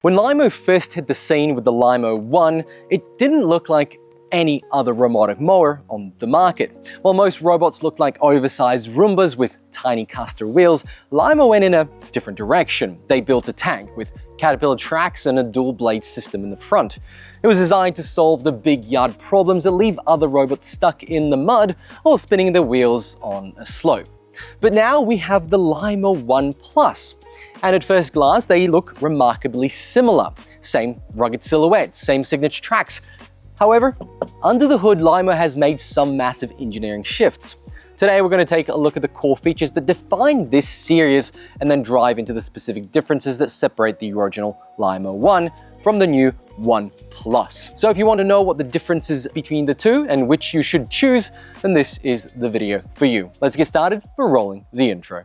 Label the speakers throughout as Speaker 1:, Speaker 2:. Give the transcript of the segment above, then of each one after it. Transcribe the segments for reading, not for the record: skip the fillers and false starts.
Speaker 1: When Lymow first hit the scene with the Lymow One, it didn't look like any other robotic mower on the market. While most robots looked like oversized Roombas with tiny caster wheels, Lymow went in a different direction. They built a tank with Caterpillar tracks and a dual blade system in the front. It was designed to solve the big yard problems that leave other robots stuck in the mud or spinning their wheels on a slope. But now we have the Lymow One Plus. And at first glance, they look remarkably similar. Same rugged silhouette, same signature tracks. However, under the hood, Lymow has made some massive engineering shifts. Today, we're going to take a look at the core features that define this series and then dive into the specific differences that separate the original Lymow One from the new One Plus. So if you want to know what the differences between the two and which you should choose, then this is the video for you. Let's get started. We're rolling the intro.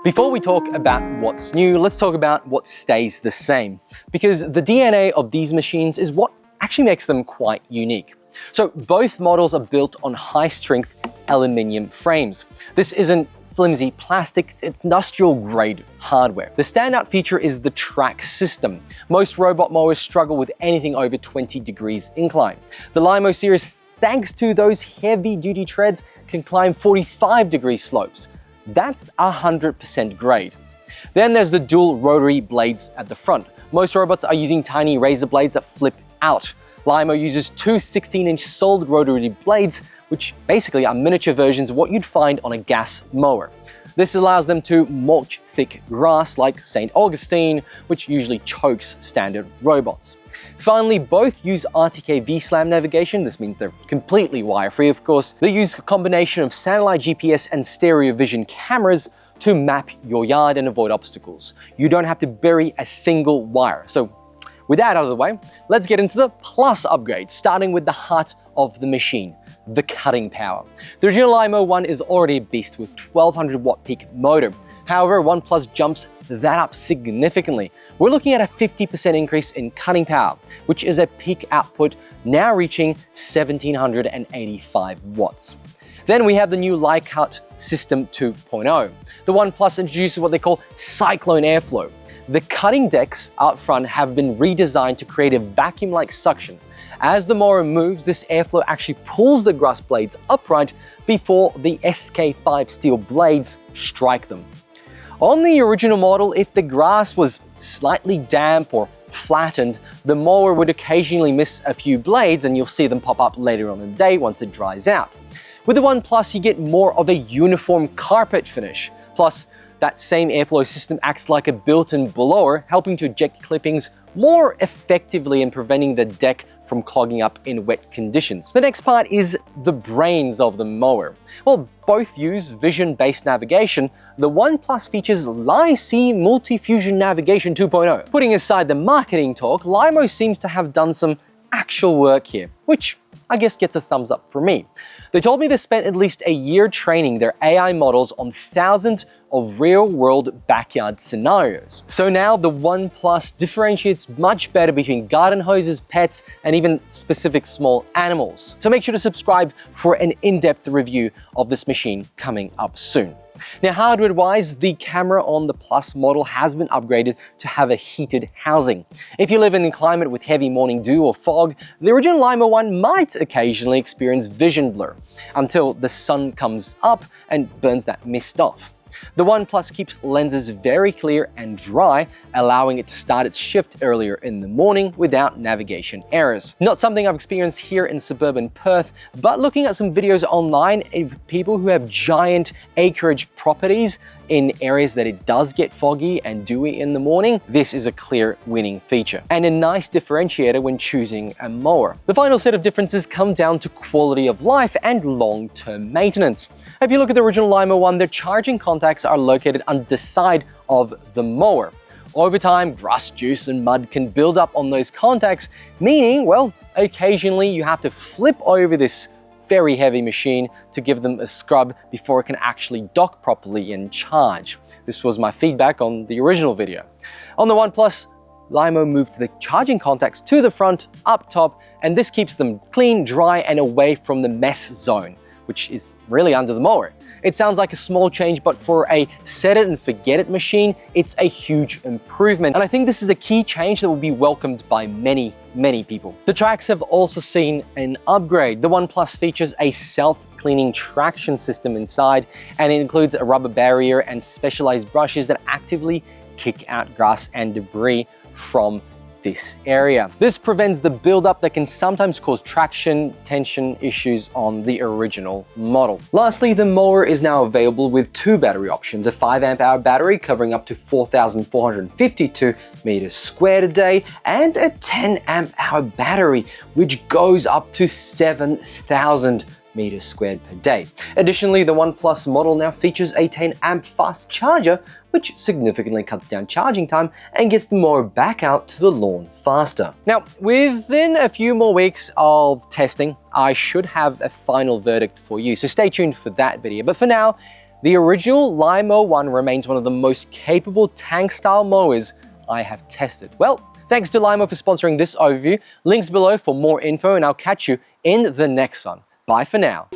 Speaker 1: Before we talk about what's new, let's talk about what stays the same, because the DNA of these machines is what actually makes them quite unique. So both models are built on high-strength aluminium frames. This isn't flimsy plastic, it's industrial-grade hardware. The standout feature is the track system. Most robot mowers struggle with anything over 20 degrees incline. The Lymow series, thanks to those heavy-duty treads, can climb 45-degree slopes. That's 100% grade. Then there's the dual rotary blades at the front. Most robots are using tiny razor blades that flip out. Lymow uses two 16-inch solid rotary blades, which basically are miniature versions of what you'd find on a gas mower. This allows them to mulch thick grass like St. Augustine, which usually chokes standard robots. Finally, both use RTK V-SLAM navigation. This means they're completely wire-free, of course. They use a combination of satellite GPS and stereo vision cameras to map your yard and avoid obstacles. You don't have to bury a single wire. So with that out of the way, let's get into the Plus upgrade, starting with the heart of the machine, the cutting power. The original Lymow One is already a beast with 1200 watt peak motor. However, One Plus jumps that up significantly. We're looking at a 50% increase in cutting power, which is a peak output now reaching 1785 watts. Then we have the new Lycut System 2.0. The One Plus introduces what they call cyclone airflow. The cutting decks out front have been redesigned to create a vacuum-like suction. As the mower moves, this airflow actually pulls the grass blades upright before the SK5 steel blades strike them. On the original model, if the grass was slightly damp or flattened, the mower would occasionally miss a few blades, and you'll see them pop up later on in the day once it dries out. With the One Plus, you get more of a uniform carpet finish. Plus, that same airflow system acts like a built-in blower, helping to eject clippings more effectively and preventing the deck from clogging up in wet conditions. The next part is the brains of the mower. While both use vision-based navigation, the One Plus features Li-C Multi-Fusion Navigation 2.0. Putting aside the marketing talk, Lymow seems to have done some actual work here, which I guess gets a thumbs up for me. They told me they spent at least a year training their AI models on thousands of real-world backyard scenarios. So now the One Plus differentiates much better between garden hoses, pets, and even specific small animals. So make sure to subscribe for an in-depth review of this machine coming up soon. Now, hardware-wise, the camera on the Plus model has been upgraded to have a heated housing. If you live in a climate with heavy morning dew or fog, the original Lymow One might occasionally experience vision blur until the sun comes up and burns that mist off. The One Plus keeps lenses very clear and dry, allowing it to start its shift earlier in the morning without navigation errors. Not something I've experienced here in suburban Perth, but looking at some videos online with people who have giant acreage properties in areas that it does get foggy and dewy in the morning, this is a clear winning feature and a nice differentiator when choosing a mower. The final set of differences come down to quality of life and long-term maintenance. If you look at the original Lymow One, their charging contacts are located on the side of the mower. Over time, grass juice and mud can build up on those contacts, meaning, well, occasionally you have to flip over this very heavy machine to give them a scrub before it can actually dock properly and charge. This was my feedback on the original video. On the One Plus, Lymow moved the charging contacts to the front, up top, and this keeps them clean, dry, and away from the mess zone. which is really under the mower. It sounds like a small change, but for a set it and forget it machine, it's a huge improvement. And I think this is a key change that will be welcomed by many people. The tracks have also seen an upgrade. The One Plus features a self-cleaning traction system inside, and it includes a rubber barrier and specialized brushes that actively kick out grass and debris from this area. This prevents the buildup that can sometimes cause traction tension issues on the original model. Lastly, the mower is now available with two battery options, a 5 amp hour battery covering up to 4,452 meters squared a day, and a 10 amp hour battery, which goes up to 7,000 meters squared per day. Additionally, the One Plus model now features a 10 amp fast charger, which significantly cuts down charging time and gets the mower back out to the lawn faster. Now, within a few more weeks of testing, I should have a final verdict for you, so stay tuned for that video. But for now, the original Lymow One remains one of the most capable tank-style mowers I have tested. Well, thanks to Limo for sponsoring this overview. Links below for more info, and I'll catch you in the next one. Bye for now.